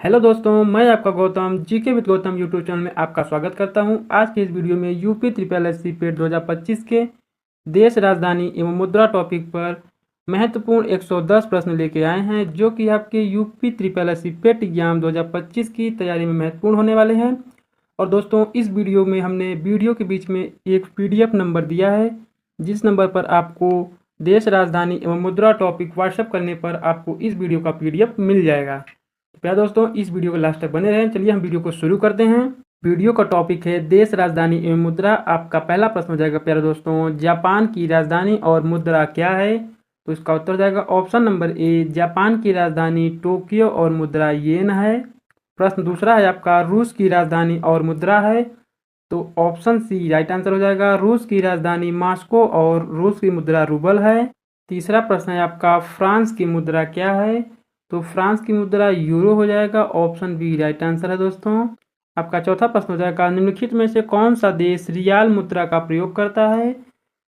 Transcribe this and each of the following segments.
Hello दोस्तों, मैं आपका Gautam GK with Gautam YouTube channel में आपका स्वागत करता हूं। आज के इस वीडियो में यूपी ट्रिपल एससी पेट 2025 के देश राजधानी एवं मुद्रा टॉपिक पर महत्वपूर्ण 110 प्रश्न लेके आए हैं, जो कि आपके यूपी ट्रिपल एससी पेट एग्जाम 2025 की तैयारी में महत्वपूर्ण होने वाले हैं। और दोस्तों, इस वीडियो में हमने वीडियो के बीच में एक PDF नंबर दिया है, जिस नंबर पर आपको देश राजधानी एवं मुद्रा टॉपिक व्हाट्सएप करने पर आपको इस वीडियो का PDF मिल जाएगा। प्यारे दोस्तों, इस वीडियो को लास्ट तक बने रहें। चलिए हम वीडियो को शुरू करते हैं। वीडियो का टॉपिक है देश राजधानी एवं मुद्रा। आपका पहला प्रश्न हो जाएगा प्यारे दोस्तों, जापान की राजधानी और मुद्रा क्या है? तो इसका उत्तर हो जाएगा ऑप्शन नंबर ए, जापान की राजधानी टोक्यो और मुद्रा येन है। प्रश्न दूसरा है आपका, रूस की राजधानी और मुद्रा है? तो ऑप्शन सी राइट आंसर हो जाएगा, रूस की राजधानी मॉस्को और रूस की मुद्रा रूबल है। तीसरा प्रश्न है आपका, फ्रांस की मुद्रा क्या है? तो फ्रांस की मुद्रा यूरो हो जाएगा। ऑप्शन बी राइट आंसर है दोस्तों। आपका चौथा प्रश्न हो जाएगा, निम्नलिखित में से कौन सा देश रियाल मुद्रा का प्रयोग करता है?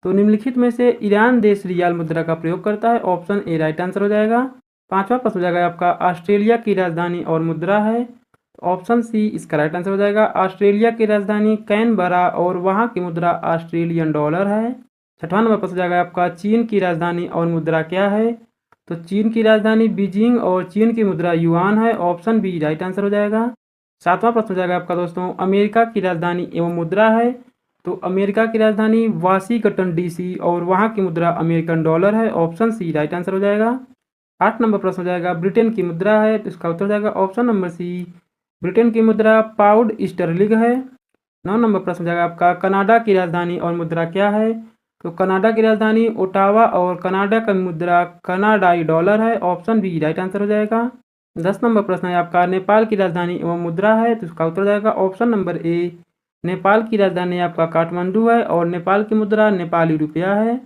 तो निम्नलिखित में से ईरान देश रियाल मुद्रा का प्रयोग करता है। ऑप्शन ए राइट आंसर हो जाएगा। पांचवा प्रश्न हो जाएगा आपका, ऑस्ट्रेलिया की राजधानी और मुद्रा है? ऑप्शन सी इसका राइट आंसर हो जाएगा। ऑस्ट्रेलिया की राजधानी कैनबरा और वहाँ की मुद्रा ऑस्ट्रेलियन डॉलर है। छठवां नंबर प्रश्न हो जाएगा आपका, चीन की राजधानी और मुद्रा क्या है? तो चीन की राजधानी बीजिंग और चीन की मुद्रा युआन है। ऑप्शन बी राइट आंसर हो जाएगा। सातवां प्रश्न हो जाएगा आपका दोस्तों, अमेरिका की राजधानी एवं मुद्रा है? तो अमेरिका की राजधानी वाशिंगटन DC और वहाँ की मुद्रा अमेरिकन डॉलर है। ऑप्शन सी राइट आंसर हो जाएगा। 8 नंबर प्रश्न हो जाएगा, ब्रिटेन की मुद्रा है? तो इसका उत्तर हो जाएगा ऑप्शन नंबर सी, ब्रिटेन की मुद्रा पाउंड स्टर्लिंग है। 9 नंबर प्रश्न हो जाएगा आपका, कनाडा की राजधानी और मुद्रा क्या है? तो कनाडा की राजधानी ओटावा और कनाडा का मुद्रा कनाडाई डॉलर है। ऑप्शन बी राइट आंसर हो जाएगा। 10 नंबर प्रश्न है आपका, नेपाल की राजधानी एवं मुद्रा है? तो इसका उत्तर हो जाएगा ऑप्शन नंबर ए, नेपाल की राजधानी आपका काठमांडू है और नेपाल की मुद्रा नेपाली रुपया है।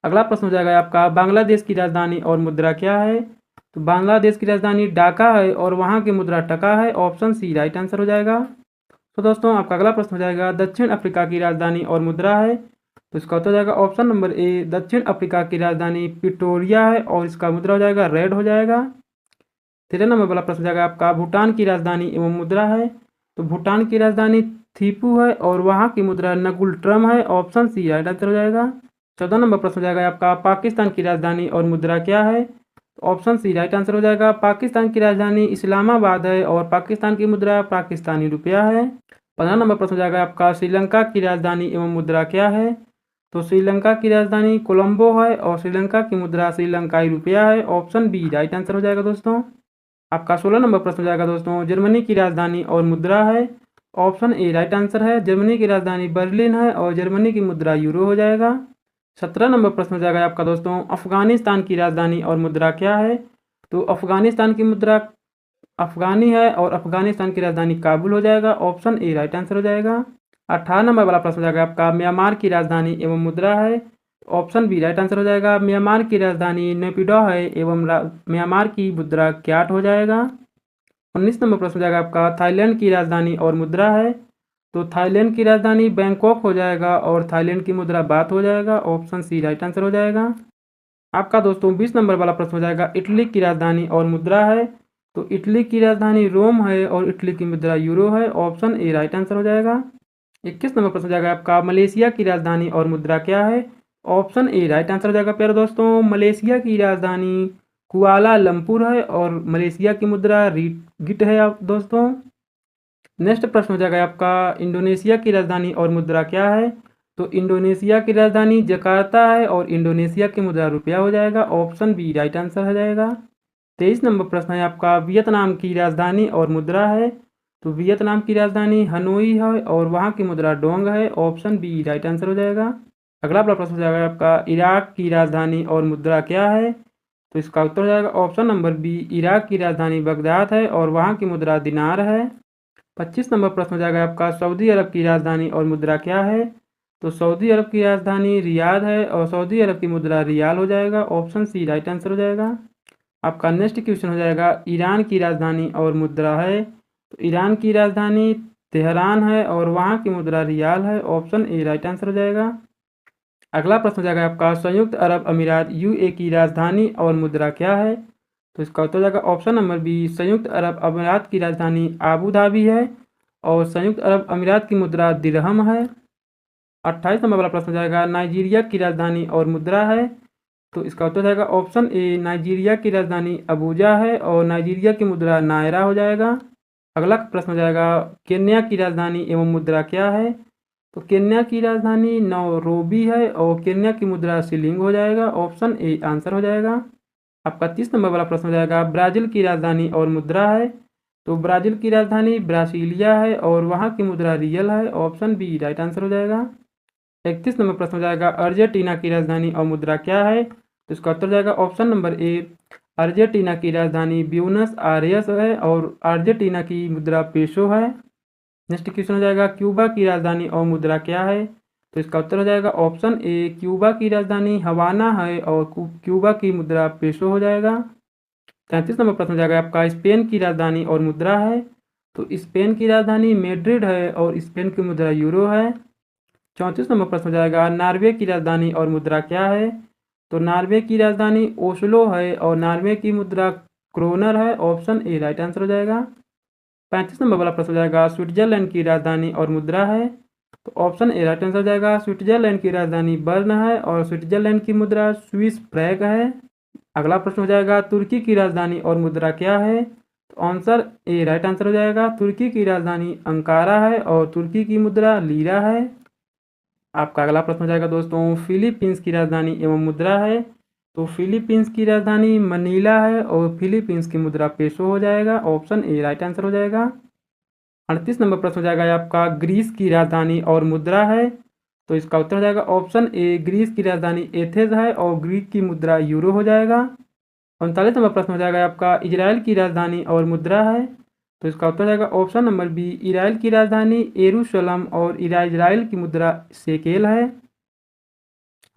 अगला प्रश्न हो जाएगा आपका, बांग्लादेश की राजधानी और मुद्रा क्या है? तो बांग्लादेश की राजधानी ढाका है और वहाँ की मुद्रा टका है। ऑप्शन सी राइट आंसर हो जाएगा। तो दोस्तों, आपका अगला प्रश्न हो जाएगा, दक्षिण अफ्रीका की राजधानी और मुद्रा है? तो इसका उत्तर हो जाएगा ऑप्शन नंबर ए, दक्षिण अफ्रीका की राजधानी प्रिटोरिया है और इसका मुद्रा हो जाएगा रेड हो जाएगा। 13 नंबर वाला प्रश्न हो जाएगा आपका, भूटान की राजधानी एवं मुद्रा है? तो भूटान की राजधानी थिपू है और वहाँ की मुद्रा नगुल ट्रम है। ऑप्शन सी राइट आंसर हो जाएगा। 14 नंबर प्रश्न हो जाएगा आपका, पाकिस्तान की राजधानी और मुद्रा क्या है? तो ऑप्शन सी राइट आंसर हो जाएगा, पाकिस्तान की राजधानी इस्लामाबाद है और पाकिस्तान की मुद्रा पाकिस्तानी रुपया है। 15 नंबर प्रश्न हो जाएगा आपका, श्रीलंका की राजधानी एवं मुद्रा क्या है? तो श्रीलंका की राजधानी कोलंबो है और श्रीलंका की मुद्रा श्रीलंकाई रुपया है। ऑप्शन बी राइट आंसर हो जाएगा दोस्तों। आपका 16 नंबर प्रश्न हो जाएगा दोस्तों, जर्मनी की राजधानी और मुद्रा है? ऑप्शन ए राइट आंसर है, जर्मनी की राजधानी बर्लिन है और जर्मनी की मुद्रा यूरो हो जाएगा। 17 नंबर प्रश्न हो जाएगा आपका दोस्तों, अफगानिस्तान की राजधानी और मुद्रा क्या है? तो अफगानिस्तान की मुद्रा अफगानी है और अफगानिस्तान की राजधानी काबुल हो जाएगा। ऑप्शन ए राइट आंसर हो जाएगा। 18 नंबर वाला प्रश्न हो जाएगा आपका, म्यांमार की राजधानी एवं मुद्रा है? ऑप्शन बी राइट आंसर हो जाएगा, म्यांमार की राजधानी नेपिडो है एवं म्यांमार की मुद्रा क्याट हो जाएगा। 19 नंबर प्रश्न हो जाएगा आपका, थाईलैंड की राजधानी और मुद्रा है? तो थाईलैंड की राजधानी बैंकॉक हो जाएगा और थाईलैंड की मुद्रा बात हो जाएगा। ऑप्शन सी राइट आंसर हो जाएगा। आपका दोस्तों 20 नंबर वाला प्रश्न हो जाएगा, इटली की राजधानी और मुद्रा है? तो इटली की राजधानी रोम है और इटली की मुद्रा यूरो है। ऑप्शन ए राइट आंसर हो जाएगा। 21 नंबर प्रश्न हो जाएगा आपका, मलेशिया की राजधानी और मुद्रा क्या है? ऑप्शन ए राइट आंसर हो जाएगा प्यारे दोस्तों, मलेशिया की राजधानी कुआलालंपुर है और मलेशिया की मुद्रा रिगिट है आप दोस्तों। नेक्स्ट प्रश्न हो जाएगा आपका, इंडोनेशिया की राजधानी और मुद्रा क्या है? तो इंडोनेशिया की राजधानी जकार्ता है और इंडोनेशिया की मुद्रा रुपया हो जाएगा। ऑप्शन बी राइट आंसर हो जाएगा। 23 नंबर प्रश्न है आपका, वियतनाम की राजधानी और मुद्रा है? तो वियतनाम की राजधानी हनोई है और वहाँ की मुद्रा डोंग है। ऑप्शन बी राइट आंसर हो जाएगा। अगला वाला प्रश्न हो जाएगा आपका, इराक की राजधानी और मुद्रा क्या है? तो इसका उत्तर हो जाएगा ऑप्शन नंबर बी, इराक की राजधानी बगदाद है और वहाँ की मुद्रा दिनार है। 25 नंबर प्रश्न हो जाएगा आपका, सऊदी अरब की राजधानी और मुद्रा क्या है? तो सऊदी अरब की राजधानी रियाद है और सऊदी अरब की मुद्रा रियाल हो जाएगा। ऑप्शन सी राइट आंसर हो जाएगा। आपका नेक्स्ट क्वेश्चन हो जाएगा, ईरान की राजधानी और मुद्रा है? तो ईरान की राजधानी तेहरान है और वहाँ की मुद्रा रियाल है। ऑप्शन ए राइट आंसर हो जाएगा। अगला प्रश्न हो जाएगा आपका, संयुक्त अरब अमीरात UAE की राजधानी और मुद्रा क्या है? तो इसका उत्तर हो जाएगा ऑप्शन नंबर बी, संयुक्त अरब अमीरात की राजधानी आबू धाबी है और संयुक्त अरब अमीरात की मुद्रा दिरहम है। 28 नंबर वाला प्रश्न हो जाएगा, नाइजीरिया की राजधानी और मुद्रा है। तो इसका उत्तर हो जाएगा ऑप्शन ए, नाइजीरिया की राजधानी अबूजा है और नाइजीरिया की मुद्रा नायरा हो जाएगा। अगला प्रश्न हो जाएगा, केन्या की राजधानी एवं मुद्रा क्या है। तो केन्या की राजधानी नैरोबी है और केन्या की मुद्रा शिलिंग हो जाएगा। ऑप्शन ए आंसर हो जाएगा। आपका 30 नंबर वाला प्रश्न हो जाएगा, ब्राज़ील की राजधानी और मुद्रा है। तो ब्राज़ील की राजधानी ब्रासीलिया है और वहाँ की मुद्रा रियल है। ऑप्शन बी राइट आंसर हो जाएगा। 31 नंबर प्रश्न हो जाएगा, अर्जेंटीना की राजधानी और मुद्रा क्या है। तो इसका उत्तर हो जाएगा ऑप्शन नंबर ए, अर्जेंटीना की राजधानी ब्यूनस आयर्स है और अर्जेंटीना की मुद्रा पेसो है। नेक्स्ट क्वेश्चन हो जाएगा, क्यूबा की राजधानी और मुद्रा क्या है। तो इसका उत्तर हो जाएगा ऑप्शन ए, क्यूबा की राजधानी हवाना है और क्यूबा की मुद्रा पेसो हो जाएगा। 33 नंबर प्रश्न हो जाएगा आपका, स्पेन की राजधानी और मुद्रा है। तो स्पेन की राजधानी मैड्रिड है और स्पेन की मुद्रा यूरो है। 34 नंबर प्रश्न हो जाएगा, नॉर्वे की राजधानी और मुद्रा क्या है। तो नॉर्वे की राजधानी ओस्लो है और नॉर्वे की मुद्रा क्रोनर है। ऑप्शन ए राइट आंसर हो जाएगा। 35 नंबर वाला प्रश्न हो जाएगा, स्विट्जरलैंड की राजधानी और मुद्रा है। तो ऑप्शन ए राइट आंसर हो जाएगा। स्विट्जरलैंड की राजधानी बर्न है और स्विट्जरलैंड की मुद्रा स्विस फ्रैंक है। अगला प्रश्न हो जाएगा, तुर्की की राजधानी और मुद्रा क्या है। तो आंसर ए राइट आंसर हो जाएगा। तुर्की की राजधानी अंकारा है और तुर्की की मुद्रा लीरा है। आपका अगला प्रश्न हो जाएगा दोस्तों, फिलीपींस की राजधानी एवं मुद्रा है। तो फिलीपींस की राजधानी मनीला है और फिलीपींस की मुद्रा पेसो हो जाएगा। ऑप्शन ए राइट आंसर हो जाएगा। 38 नंबर प्रश्न हो जाएगा आपका, ग्रीस की राजधानी और मुद्रा है। तो इसका उत्तर हो जाएगा ऑप्शन ए, ग्रीस की राजधानी एथेंस है और ग्रीक की मुद्रा यूरो हो जाएगा। 39 नंबर प्रश्न हो जाएगा आपका, इजराइल की राजधानी और मुद्रा है। तो इसका उत्तर हो जाएगा ऑप्शन नंबर बी, इजराइल की राजधानी यरूशलेम और इजराइल की मुद्रा शेकेल है।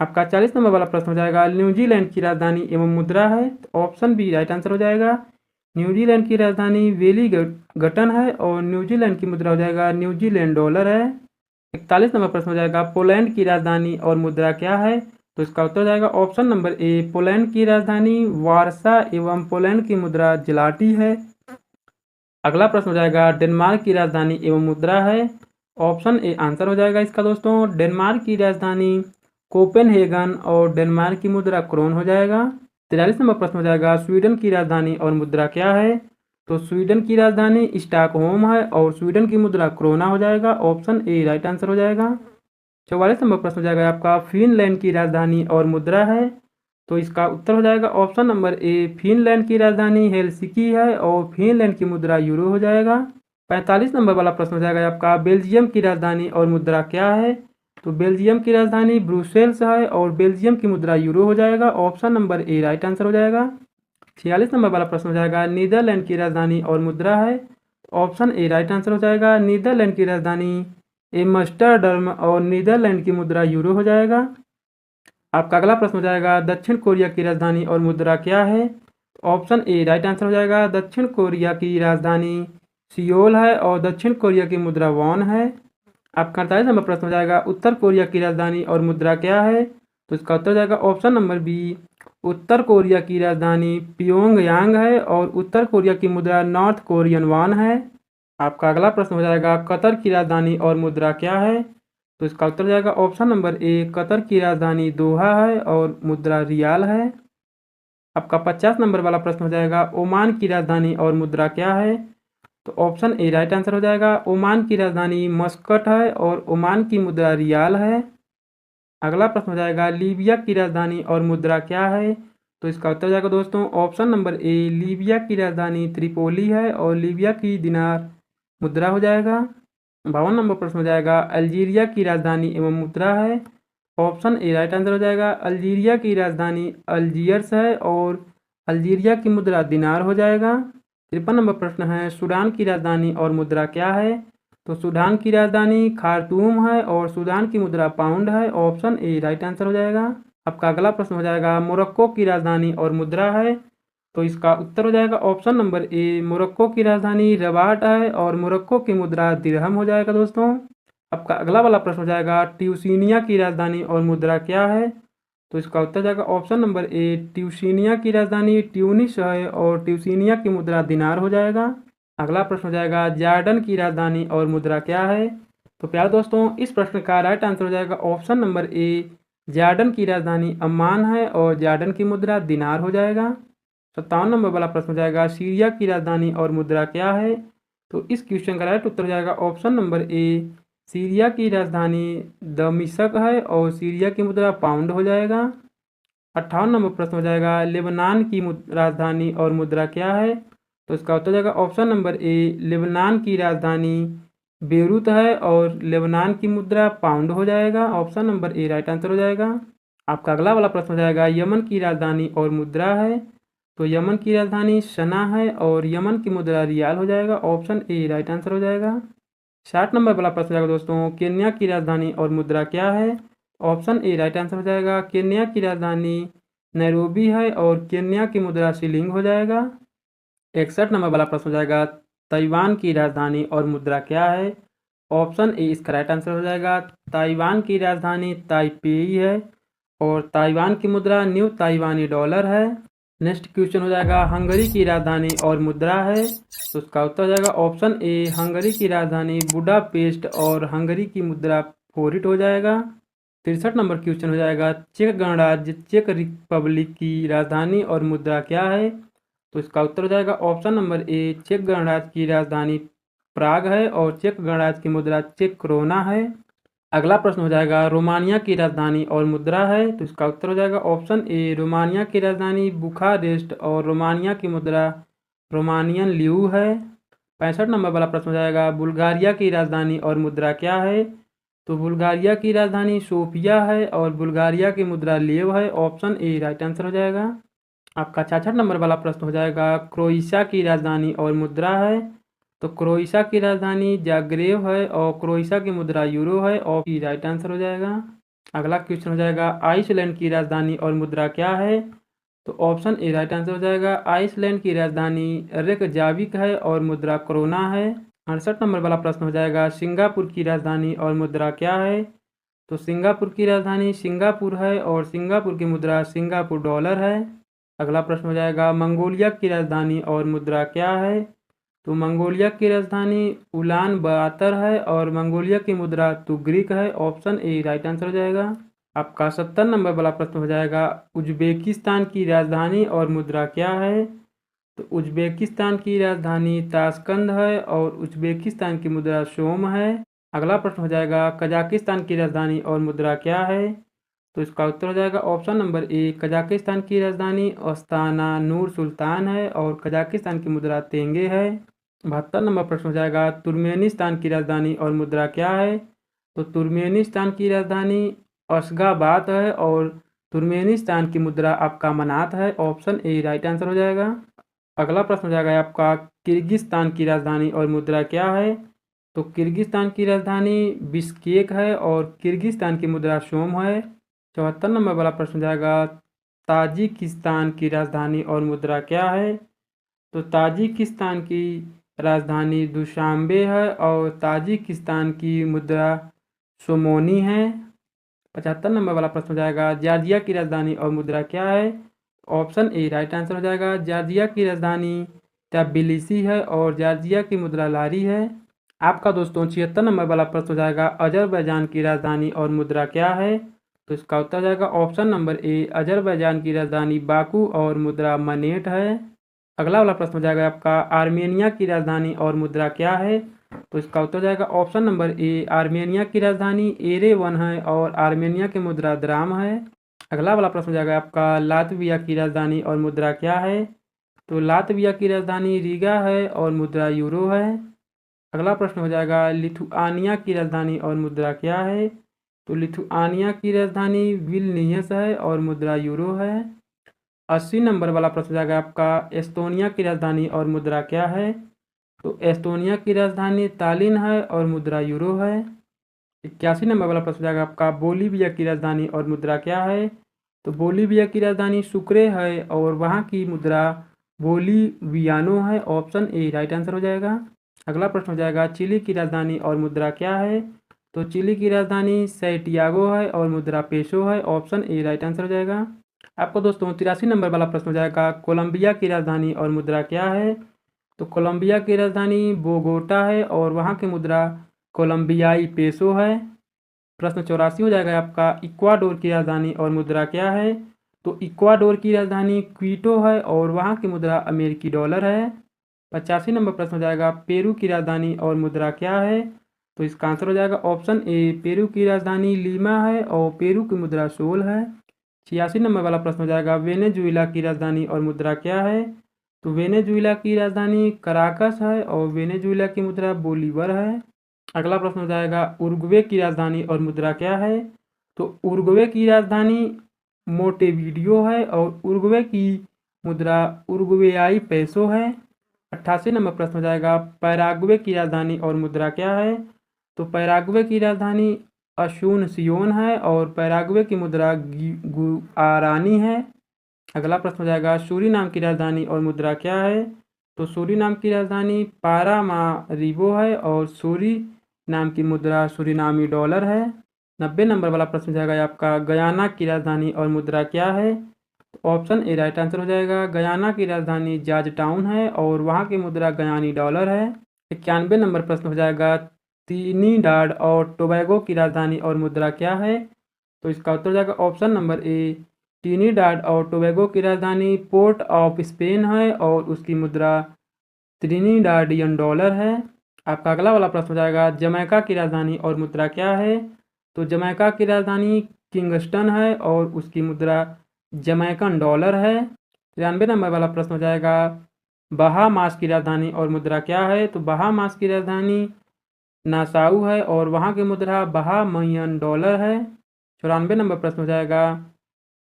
आपका 40 नंबर वाला प्रश्न हो जाएगा, न्यूजीलैंड की राजधानी एवं मुद्रा है। तो ऑप्शन बी राइट आंसर हो जाएगा। न्यूजीलैंड की राजधानी वेलिंगटन है और न्यूजीलैंड की मुद्रा हो जाएगा न्यूजीलैंड डॉलर है। 41 नंबर प्रश्न हो जाएगा, पोलैंड की राजधानी और मुद्रा क्या है। तो इसका उत्तर हो जाएगा ऑप्शन नंबर ए, पोलैंड की राजधानी वारसा एवं पोलैंड की मुद्रा जिलाटी है। अगला प्रश्न हो जाएगा, डेनमार्क की राजधानी एवं मुद्रा है। ऑप्शन ए आंसर हो जाएगा इसका दोस्तों। डेनमार्क की राजधानी कोपेनहेगन और डेनमार्क की मुद्रा क्रोन हो जाएगा। 43 नंबर प्रश्न हो जाएगा, स्वीडन की राजधानी और मुद्रा क्या है। तो स्वीडन की राजधानी स्टॉकहोम है और स्वीडन की मुद्रा क्रोना हो जाएगा। ऑप्शन ए राइट आंसर हो जाएगा। 44 नंबर प्रश्न हो जाएगा आपका, फिनलैंड की राजधानी और मुद्रा है। तो इसका उत्तर हो जाएगा ऑप्शन नंबर ए, फिनलैंड की राजधानी हेलसिंकी है और फिनलैंड की मुद्रा यूरो हो जाएगा। 45 नंबर वाला प्रश्न हो जाएगा आपका, बेल्जियम की राजधानी और मुद्रा क्या है। तो बेल्जियम की राजधानी ब्रुसेल्स है और बेल्जियम की मुद्रा यूरो हो जाएगा। Option number A right answer हो जाएगा। 46 नंबर वाला प्रश्न हो जाएगा, नीदरलैंड की राजधानी और मुद्रा है। ऑप्शन ए राइट आंसर हो जाएगा। नीदरलैंड की राजधानी एम्स्टर्डम और नीदरलैंड की मुद्रा यूरो हो जाएगा। आपका अगला प्रश्न हो जाएगा, दक्षिण कोरिया की राजधानी और मुद्रा क्या है। ऑप्शन ए राइट आंसर हो जाएगा। दक्षिण कोरिया की राजधानी सियोल है और दक्षिण कोरिया की मुद्रा वॉन है। आपका 48 नंबर प्रश्न हो जाएगा, उत्तर कोरिया की राजधानी और मुद्रा क्या है। तो इसका उत्तर हो जाएगा ऑप्शन नंबर बी, उत्तर कोरिया की राजधानी प्योंगयांग है और उत्तर कोरिया की मुद्रा नॉर्थ कोरियन वॉन है। आपका अगला प्रश्न हो जाएगा, कतर की राजधानी और मुद्रा क्या है। तो इसका उत्तर हो जाएगा ऑप्शन नंबर ए, कतर की राजधानी दोहा है और मुद्रा रियाल है। आपका 50 नंबर वाला प्रश्न हो जाएगा, ओमान की राजधानी और मुद्रा क्या है। तो ऑप्शन ए राइट आंसर हो जाएगा। ओमान की राजधानी मस्कट है और ओमान की मुद्रा रियाल है। अगला प्रश्न हो जाएगा, लीबिया की राजधानी और मुद्रा क्या है। तो इसका उत्तर हो जाएगा दोस्तों ऑप्शन नंबर ए, लीबिया की राजधानी त्रिपोली है और लीबिया की दिनार मुद्रा हो जाएगा। 52 नंबर प्रश्न हो जाएगा, अल्जीरिया की राजधानी एवं मुद्रा है। ऑप्शन ए राइट आंसर हो जाएगा। अल्जीरिया की राजधानी अल्जियर्स है और अल्जीरिया की मुद्रा दिनार हो जाएगा। 53 नंबर प्रश्न है, सूडान की राजधानी और मुद्रा क्या है। तो सूडान की राजधानी खार्तूम है और सूडान की मुद्रा पाउंड है। ऑप्शन ए राइट आंसर हो जाएगा। आपका अगला प्रश्न हो जाएगा, मोरक्को की राजधानी और मुद्रा है। तो इसका उत्तर हो जाएगा ऑप्शन नंबर ए, मोरक्को की राजधानी रबाट है और मोरक्को की मुद्रा दिरहम हो जाएगा दोस्तों। आपका अगला वाला प्रश्न हो जाएगा, ट्यूनीशिया की राजधानी और मुद्रा क्या है। तो इसका उत्तर हो जाएगा ऑप्शन नंबर ए, ट्यूनीशिया की राजधानी ट्यूनिस है और ट्यूनीशिया की मुद्रा दिनार हो जाएगा। अगला प्रश्न हो जाएगा जॉर्डन की राजधानी और मुद्रा क्या है। तो प्यारे दोस्तों, इस प्रश्न का राइट आंसर हो जाएगा ऑप्शन नंबर ए, जॉर्डन की राजधानी अम्मान है और जॉर्डन की मुद्रा दिनार हो जाएगा। 57 नंबर वाला प्रश्न हो जाएगा सीरिया की राजधानी और मुद्रा क्या है। तो इस क्वेश्चन का राइट उत्तर हो जाएगा ऑप्शन नंबर ए, सीरिया की राजधानी दमिश्क है और सीरिया की मुद्रा पाउंड हो जाएगा। 58 नंबर प्रश्न हो जाएगा लेबनान की राजधानी और मुद्रा क्या है। तो इसका उत्तर हो जाएगा ऑप्शन नंबर ए, लेबनान की राजधानी बेरूत है और लेबनान की मुद्रा पाउंड हो जाएगा। Option number A right answer हो जाएगा। आपका अगला वाला प्रश्न हो जाएगा यमन की राजधानी और मुद्रा है। तो यमन की राजधानी सना है और यमन की मुद्रा रियाल हो जाएगा। ऑप्शन ए राइट आंसर हो जाएगा। 60 नंबर वाला प्रश्न हो जाएगा दोस्तों केन्या की राजधानी और मुद्रा क्या है। ऑप्शन ए राइट आंसर हो जाएगा। केन्या की राजधानी नैरोबी है और केन्या की मुद्रा शिलिंग हो जाएगा। 61 नंबर वाला प्रश्न हो जाएगा ताइवान की राजधानी और मुद्रा क्या है। ऑप्शन ए इसका राइट आंसर हो जाएगा। ताइवान की राजधानी ताइपेई है और ताइवान की मुद्रा न्यू ताइवानी डॉलर है। नेक्स्ट क्वेश्चन हो जाएगा हंगरी की राजधानी और मुद्रा है। तो उसका उत्तर हो जाएगा ऑप्शन ए, हंगरी की राजधानी बुडापेस्ट और हंगरी की मुद्रा फोरिट हो जाएगा। 63 नंबर क्वेश्चन हो जाएगा चेक गणराज्य चेक रिपब्लिक की राजधानी और मुद्रा क्या है। तो इसका उत्तर हो जाएगा ऑप्शन नंबर ए, चेक गणराज्य की राजधानी प्राग है और चेक गणराज्य की मुद्रा चेक क्रोना है। अगला प्रश्न हो जाएगा रोमानिया की राजधानी और मुद्रा है। तो इसका उत्तर हो जाएगा ऑप्शन ए, रोमानिया की राजधानी बुखारेस्ट और रोमानिया की मुद्रा रोमानियन ल्यू है। 65 नंबर वाला प्रश्न हो जाएगा बुल्गारिया की राजधानी और मुद्रा क्या है। तो बुल्गारिया की राजधानी सोफिया है और बुल्गारिया की मुद्रा लेव है। ऑप्शन ए राइट आंसर हो जाएगा। आपका 66 नंबर वाला प्रश्न हो जाएगा क्रोएशिया की राजधानी और मुद्रा है। तो क्रोएशिया की राजधानी जाग्रेब है और क्रोएशिया की मुद्रा यूरो है। और राइट आंसर हो जाएगा। अगला क्वेश्चन हो जाएगा आइसलैंड की राजधानी और मुद्रा क्या है। तो ऑप्शन ए राइट आंसर हो जाएगा। आइसलैंड की राजधानी रेकजाविक है और मुद्रा क्रोना है। 68 नंबर वाला प्रश्न हो जाएगा सिंगापुर की राजधानी और मुद्रा क्या है। तो सिंगापुर की राजधानी सिंगापुर है और सिंगापुर की मुद्रा सिंगापुर डॉलर है। अगला प्रश्न हो जाएगा मंगोलिया की राजधानी और मुद्रा क्या है। तो मंगोलिया की राजधानी उलान बातर है और मंगोलिया की मुद्रा तुग्रिक है। ऑप्शन ए राइट आंसर हो जाएगा। आपका 70 नंबर वाला प्रश्न हो जाएगा उज्बेकिस्तान की राजधानी और मुद्रा क्या है। तो उज्बेकिस्तान की राजधानी ताशकंद है और उज्बेकिस्तान की मुद्रा सोम है। अगला प्रश्न हो जाएगा कजाकिस्तान की राजधानी और मुद्रा क्या है। तो इसका उत्तर हो जाएगा ऑप्शन नंबर ए, कजाकिस्तान की राजधानी अस्ताना नूर सुल्तान है और कजाकिस्तान की मुद्रा तेंगे है। 72 नंबर प्रश्न हो जाएगा तुर्कमेनिस्तान की राजधानी और मुद्रा क्या है। तो तुर्कमेनिस्तान की राजधानी अशगाबाद है और तुर्कमेनिस्तान की मुद्रा आपका मनात है। ऑप्शन ए राइट आंसर हो जाएगा। अगला प्रश्न हो जाएगा आपका किर्गिस्तान की राजधानी और मुद्रा क्या है। तो किर्गिस्तान की राजधानी बिश्केक है और किर्गिस्तान की मुद्रा सोम है। 74 नंबर वाला प्रश्न जाएगा ताजिकिस्तान की राजधानी और मुद्रा क्या है। तो ताजिकिस्तान की राजधानी दुशांबे है और ताजिकिस्तान की मुद्रा सोमोनी है। 75 नंबर वाला प्रश्न जाएगा जॉर्जिया की राजधानी और मुद्रा क्या है। ऑप्शन ए राइट आंसर हो जाएगा। जॉर्जिया की राजधानी तबिलिसी है और जॉर्जिया की मुद्रा लारी है। आपका दोस्तों 76 नंबर वाला प्रश्न हो जाएगा अजरबैजान की राजधानी और मुद्रा क्या है। तो इसका उत्तर जाएगा ऑप्शन नंबर ए, अजरबैजान की राजधानी बाकू और मुद्रा मनेट है। अगला वाला प्रश्न हो जाएगा आपका आर्मेनिया की राजधानी और मुद्रा क्या है। तो इसका उत्तर जाएगा ऑप्शन नंबर ए, आर्मेनिया की राजधानी एरेवन है और आर्मेनिया की मुद्रा द्राम है। अगला वाला प्रश्न हो जाएगा आपका लातविया की राजधानी और मुद्रा क्या है। तो लातविया की राजधानी रीगा है और मुद्रा यूरो है। अगला प्रश्न हो जाएगा लिथुआनिया की राजधानी और मुद्रा क्या है। तो लिथुआनिया की राजधानी विल्नियस है और मुद्रा यूरो है। 80 नंबर वाला प्रश्न हो जाएगा आपका एस्तोनिया की राजधानी और मुद्रा क्या है। तो एस्तोनिया की राजधानी तालिन है और मुद्रा यूरो है। 81 नंबर वाला प्रश्न हो जाएगा आपका बोलीविया की राजधानी और मुद्रा क्या है। तो बोलीविया की राजधानी सुक्रे है और वहाँ की मुद्रा बोलीवियानो है। ऑप्शन ए राइट आंसर हो जाएगा। अगला प्रश्न हो जाएगा चिली की राजधानी और मुद्रा क्या है। तो चिली की राजधानी सैंटियागो है और मुद्रा पेसो है। ऑप्शन ए राइट आंसर हो जाएगा। आपको दोस्तों 83 नंबर वाला प्रश्न हो जाएगा, कोलंबिया की राजधानी और मुद्रा क्या है? तो कोलंबिया की राजधानी बोगोटा है और वहाँ की मुद्रा कोलंबियाई पेसो है। प्रश्न 84 हो जाएगा आपका, इक्वाडोर की राजधानी और मुद्रा क्या है? तो इक्वाडोर की राजधानी क्वीटो है और वहाँ की मुद्रा अमेरिकी डॉलर है। 85 नंबर प्रश्न हो जाएगा, पेरू की राजधानी और मुद्रा क्या है? तो इसका आंसर हो जाएगा ऑप्शन ए, पेरू की राजधानी लीमा है और पेरू की मुद्रा सोल है। 86 नंबर वाला प्रश्न हो जाएगा, वेनेजुएला की राजधानी और मुद्रा क्या है? तो वेनेजुएला की राजधानी कराकस है और वेनेजुएला की मुद्रा बोलीवर है। अगला प्रश्न हो जाएगा, उरुग्वे की राजधानी और मुद्रा क्या है? तो उरुग्वे की राजधानी मोंटेवीडियो है और उरुग्वे की मुद्रा उरुग्वेयाई पेसो है। 88 नंबर प्रश्न हो जाएगा, पैराग्वे की राजधानी और मुद्रा क्या है? तो पैराग्वे की राजधानी असूनसियोन है और पैराग्वे की मुद्रा गुआरानी है। अगला प्रश्न हो जाएगा, सूरीनाम की राजधानी और मुद्रा क्या है? तो सूरीनाम की राजधानी पारामारिबो है और सूरीनाम की मुद्रा सूरीनामी डॉलर है। 90 नंबर वाला प्रश्न हो जाएगा आपका, गयाना की राजधानी और मुद्रा क्या है? तो ऑप्शन ए राइट आंसर हो जाएगा। गयाना की राजधानी जॉर्ज टाउन है और वहाँ की मुद्रा गयानी डॉलर है। 91 नंबर प्रश्न हो जाएगा, त्रिनिदाद और टोबैगो की राजधानी और मुद्रा क्या है? तो इसका उत्तर हो जाएगा ऑप्शन नंबर ए, ट्रिनिडाड और टोबैगो की राजधानी पोर्ट ऑफ स्पेन है और उसकी मुद्रा त्रिनिडाडियन डॉलर है। आपका अगला वाला प्रश्न हो जाएगा, जमैका की राजधानी और मुद्रा क्या है? तो जमैका की राजधानी किंगस्टन है और उसकी मुद्रा जमैकन डॉलर है। 93 नंबर वाला प्रश्न हो जाएगा, बहामास की राजधानी और मुद्रा क्या है? तो बहामास की राजधानी नासाऊ है और वहाँ की मुद्रा बहामनियन डॉलर है। 94 नंबर प्रश्न हो जाएगा,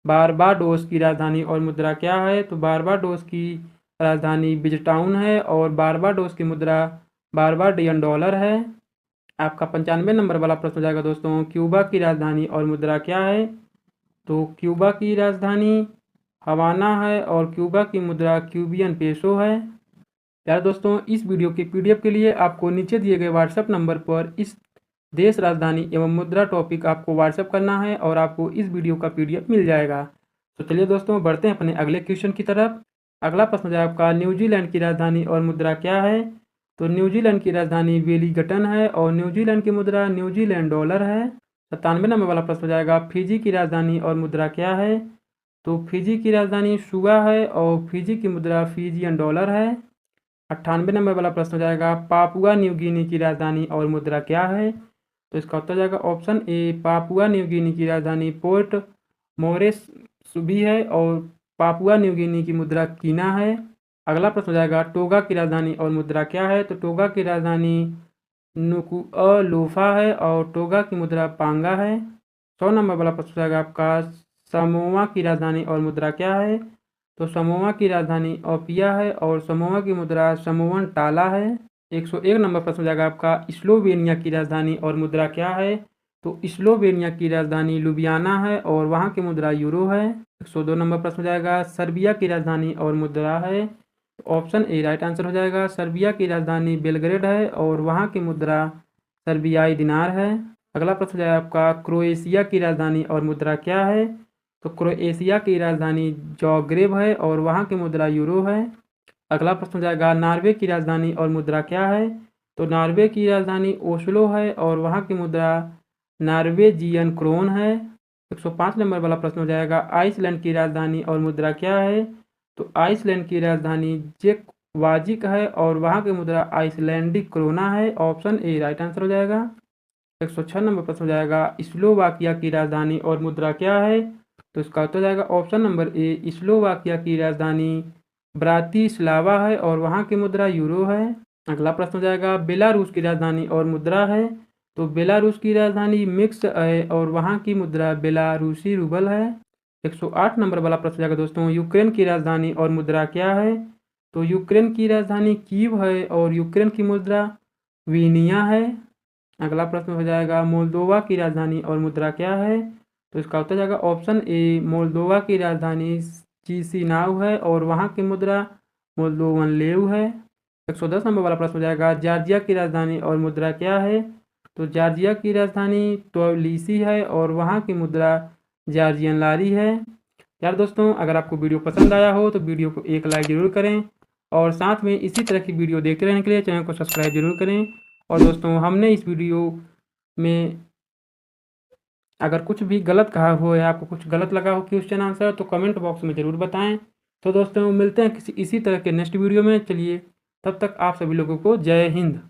बारबाडोस की राजधानी और मुद्रा क्या है? तो बारबाडोस की राजधानी बिजटाउन है और बारबाडोस की मुद्रा बारबाडियन डॉलर है। आपका 95 नंबर वाला प्रश्न हो जाएगा दोस्तों, क्यूबा की राजधानी और मुद्रा क्या है? तो क्यूबा की राजधानी हवाना है और क्यूबा की मुद्रा क्यूबियन पेसो है। यार दोस्तों, इस वीडियो की पीडीएफ के लिए आपको नीचे दिए गए व्हाट्सएप नंबर पर इस देश, राजधानी एवं मुद्रा टॉपिक आपको व्हाट्सएप करना है और आपको इस वीडियो का पीडीएफ मिल जाएगा। तो चलिए दोस्तों, बढ़ते हैं अपने अगले क्वेश्चन की तरफ। अगला प्रश्न है आपका, न्यूजीलैंड की राजधानी और मुद्रा क्या है? तो न्यूजीलैंड की राजधानी वेलिंगटन है और न्यूजीलैंड की मुद्रा न्यूजीलैंड डॉलर है। 97 नंबर वाला प्रश्न हो जाएगा, फिजी की राजधानी और मुद्रा क्या है? तो फिजी की राजधानी सुगा है और फिजी की मुद्रा फिजियन डॉलर है। 98 नंबर वाला प्रश्न हो जाएगा, पापुआ न्यू गिनी की राजधानी और मुद्रा क्या है? तो इसका उत्तर जाएगा option A, Papua New Guinea की राजधानी पोर्ट मोरेस्बी है और पापुआ न्यू गिनी की मुद्रा कीना है। अगला प्रश्न हो जाएगा, टोगा की राजधानी और मुद्रा क्या है? तो टोगा की राजधानी नुकुअलोफा है और टोगा की मुद्रा पांगा है। 100 नंबर वाला प्रश्न हो जाएगा आपका, समोआ की राजधानी और मुद्रा क्या है? तो समोआ की राजधानी ओपिया है और समोआ की मुद्रा समोवन टाला है। 101 नंबर प्रश्न हो जाएगा आपका, स्लोवेनिया की राजधानी और मुद्रा क्या है? तो स्लोवेनिया की राजधानी लुबियाना है और वहाँ की मुद्रा यूरो है। 102 नंबर प्रश्न हो जाएगा, सर्बिया की राजधानी और मुद्रा है? तो ऑप्शन ए राइट आंसर हो जाएगा। सर्बिया की राजधानी बेलग्रेड है और वहाँ की मुद्रा सर्बियाई दिनार है। अगला प्रश्न हो जाएगा आपका, क्रोएशिया की राजधानी और मुद्रा क्या है? तो क्रोएशिया की राजधानी जाग्रेब है और वहाँ की मुद्रा यूरो है। अगला प्रश्न हो जाएगा, नॉर्वे की राजधानी और मुद्रा क्या है? तो नॉर्वे की राजधानी ओस्लो है और वहाँ की मुद्रा नॉर्वेजियन क्रोन है। 105 नंबर वाला प्रश्न हो जाएगा, आइसलैंड की राजधानी और मुद्रा क्या है? तो आइसलैंड की राजधानी रेकयाविक है और वहाँ की मुद्रा आइसलैंडिक क्रोना है। ऑप्शन ए राइट आंसर हो जाएगा। 106 नंबर प्रश्न हो जाएगा, स्लोवाकिया की राजधानी और मुद्रा क्या है? तो इसका उत्तर जाएगा ऑप्शन नंबर ए, स्लोवाकिया की राजधानी ब्रातिस्लावा है और वहाँ की मुद्रा यूरो है। अगला प्रश्न हो जाएगा, बेलारूस की राजधानी और मुद्रा है? तो बेलारूस की राजधानी मिक्स है और वहाँ की मुद्रा बेलारूसी रूबल है। 108 नंबर वाला प्रश्न हो जाएगा दोस्तों, यूक्रेन की राजधानी और मुद्रा क्या है? तो यूक्रेन की राजधानी कीव है और यूक्रेन की मुद्रा वीनिया है। अगला प्रश्न हो जाएगा, मोल्दोवा की राजधानी और मुद्रा क्या है? तो इसका उत्तर जाएगा ऑप्शन ए, मोल्दोवा की राजधानी चिसिनाउ है और वहाँ की मुद्रा मोल्दोवन लेव है। 110 नंबर वाला प्रश्न हो जाएगा, जॉर्जिया की राजधानी और मुद्रा क्या है? तो जॉर्जिया की राजधानी ट्बिलिसी है और वहाँ की मुद्रा जॉर्जियन लारी है। यार दोस्तों, अगर आपको वीडियो पसंद आया हो तो वीडियो को एक लाइक ज़रूर करें और साथ में इसी तरह की वीडियो देखते रहने के लिए चैनल को सब्सक्राइब जरूर करें। और दोस्तों, हमने इस वीडियो में अगर कुछ भी गलत कहा हो या आपको कुछ गलत लगा हो क्वेश्चन आंसर तो कमेंट बॉक्स में ज़रूर बताएं। तो दोस्तों, मिलते हैं किसी इसी तरह के नेक्स्ट वीडियो में। चलिए, तब तक आप सभी लोगों को जय हिंद।